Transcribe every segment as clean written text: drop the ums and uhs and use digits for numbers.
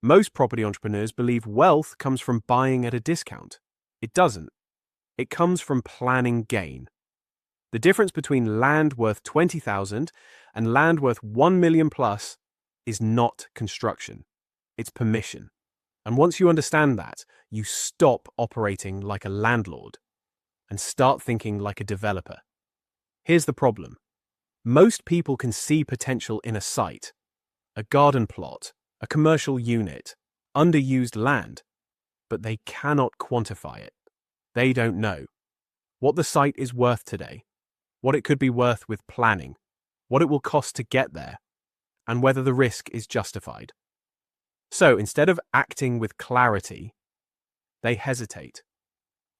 Most property entrepreneurs believe wealth comes from buying at a discount. It doesn't. It comes from planning gain. The difference between land worth 20,000 and land worth 1 million plus is not construction. It's permission. And once you understand that, you stop operating like a landlord and start thinking like a developer. Here's the problem. Most people can see potential in a site, a garden plot, a commercial unit, underused land, but they cannot quantify it. They don't know what the site is worth today, what it could be worth with planning, what it will cost to get there, and whether the risk is justified. So instead of acting with clarity, they hesitate.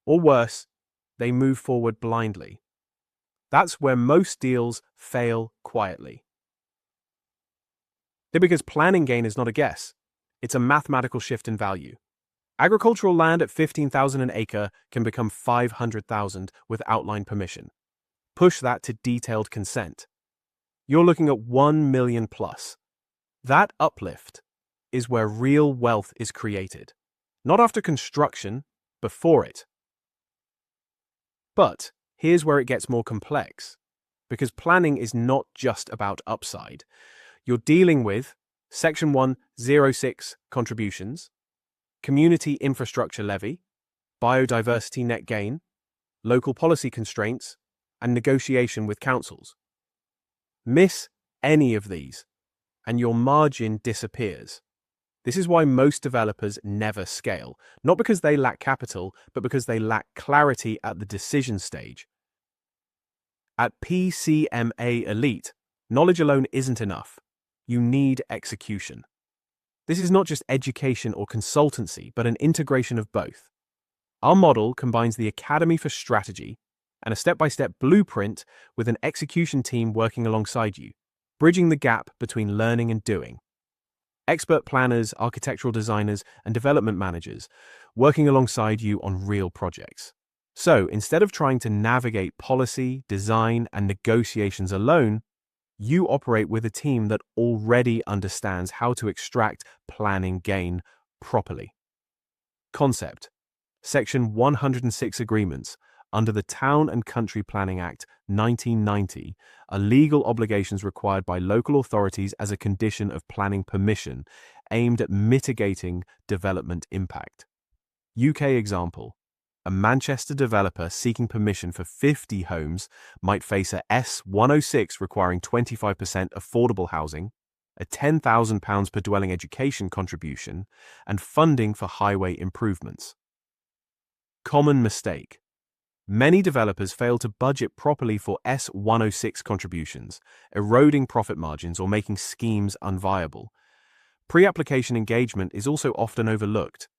Or worse, they move forward blindly. That's where most deals fail quietly. Because planning gain is not a guess. It's a mathematical shift in value. Agricultural land at 15,000 an acre can become 500,000 with outline permission. Push that to detailed consent. You're looking at 1 million plus. That uplift is where real wealth is created. Not after construction, before it. But here's where it gets more complex. Because planning is not just about upside. You're dealing with Section 106 contributions, community infrastructure levy, biodiversity net gain, local policy constraints, and negotiation with councils. Miss any of these, and your margin disappears. This is why most developers never scale, not because they lack capital, but because they lack clarity at the decision stage. At PCMA-ELITE, knowledge alone isn't enough. You need execution. This is not just education or consultancy, but an integration of both. Our model combines the Academy for Strategy and a step-by-step blueprint with an execution team working alongside you, bridging the gap between learning and doing. Expert planners, architectural designers, and development managers working alongside you on real projects. So, instead of trying to navigate policy, design, and negotiations alone, you operate with a team that already understands how to extract planning gain properly. Concept: Section 106 agreements under the Town and Country Planning Act 1990 are legal obligations required by local authorities as a condition of planning permission aimed at mitigating development impact. UK example: a Manchester developer seeking permission for 50 homes might face a S106 requiring 25% affordable housing, a £10,000 per dwelling education contribution, and funding for highway improvements. Common mistake: many developers fail to budget properly for S106 contributions, eroding profit margins or making schemes unviable. Pre-application engagement is also often overlooked.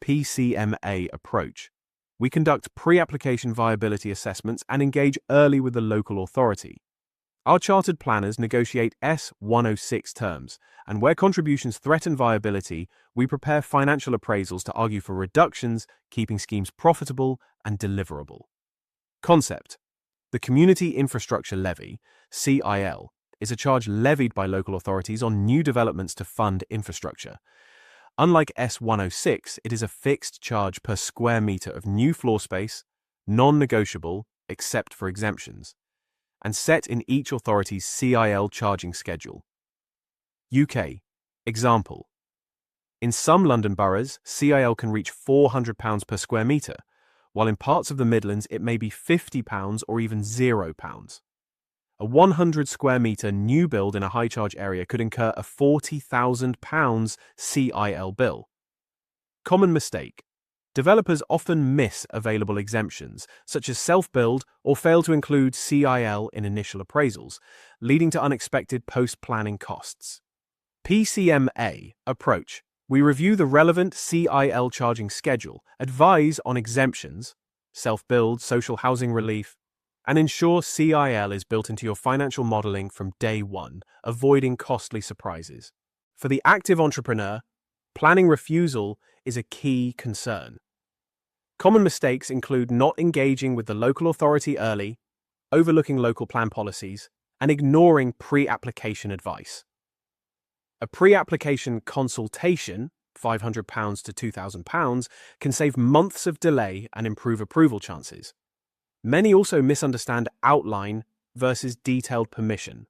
PCMA approach: we conduct pre-application viability assessments and engage early with the local authority. Our chartered planners negotiate S106 terms, and where contributions threaten viability, we prepare financial appraisals to argue for reductions, keeping schemes profitable and deliverable. Concept: the Community Infrastructure Levy, CIL, is a charge levied by local authorities on new developments to fund infrastructure. Unlike S106, it is a fixed charge per square meter of new floor space, non-negotiable except for exemptions, and set in each authority's CIL charging schedule. UK example: in some London boroughs, CIL can reach £400 per square metre, while in parts of the Midlands it may be £50 or even £0. A 100 square metre new build in a high charge area could incur a £40,000 CIL bill. Common mistake: developers often miss available exemptions, such as self-build, or fail to include CIL in initial appraisals, leading to unexpected post-planning costs. PCMA approach: we review the relevant CIL charging schedule, advise on exemptions, self-build, social housing relief, and ensure CIL is built into your financial modeling from day one, avoiding costly surprises. For the active entrepreneur, planning refusal is a key concern. Common mistakes include not engaging with the local authority early, overlooking local plan policies, and ignoring pre-application advice. A pre-application consultation, £500 to £2,000, can save months of delay and improve approval chances. Many also misunderstand outline versus detailed permission.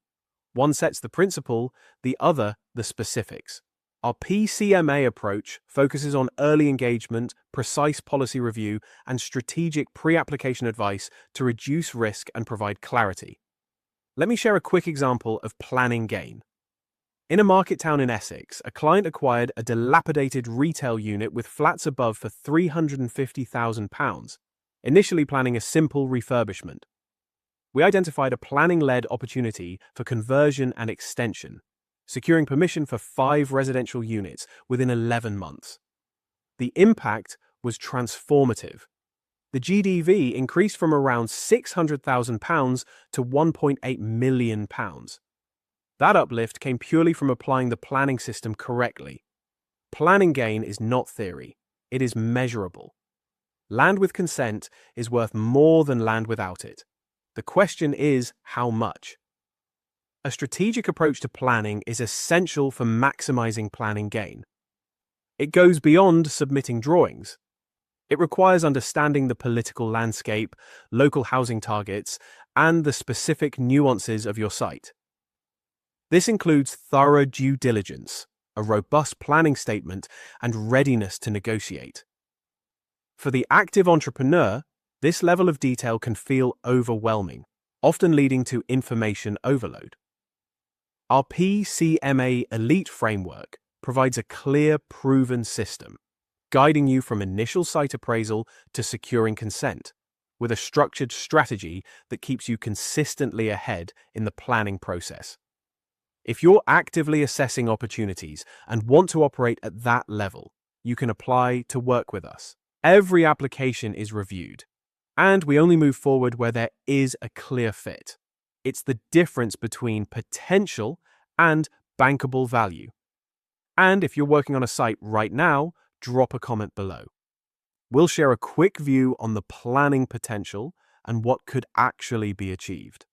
One sets the principle, the other the specifics. Our PCMA approach focuses on early engagement, precise policy review, and strategic pre-application advice to reduce risk and provide clarity. Let me share a quick example of planning gain. In a market town in Essex, a client acquired a dilapidated retail unit with flats above for £350,000, initially planning a simple refurbishment. We identified a planning-led opportunity for conversion and extension, securing permission for 5 residential units within 11 months. The impact was transformative. The GDV increased from around £600,000 to £1.8 million. That uplift came purely from applying the planning system correctly. Planning gain is not theory, it is measurable. Land with consent is worth more than land without it. The question is, how much? A strategic approach to planning is essential for maximizing planning gain. It goes beyond submitting drawings. It requires understanding the political landscape, local housing targets, and the specific nuances of your site. This includes thorough due diligence, a robust planning statement, and readiness to negotiate. For the active entrepreneur, this level of detail can feel overwhelming, often leading to information overload. Our PCMA-ELITE framework provides a clear, proven system, guiding you from initial site appraisal to securing consent, with a structured strategy that keeps you consistently ahead in the planning process. If you're actively assessing opportunities and want to operate at that level, you can apply to work with us. Every application is reviewed, and we only move forward where there is a clear fit. It's the difference between potential and bankable value. And if you're working on a site right now, drop a comment below. We'll share a quick view on the planning potential and what could actually be achieved.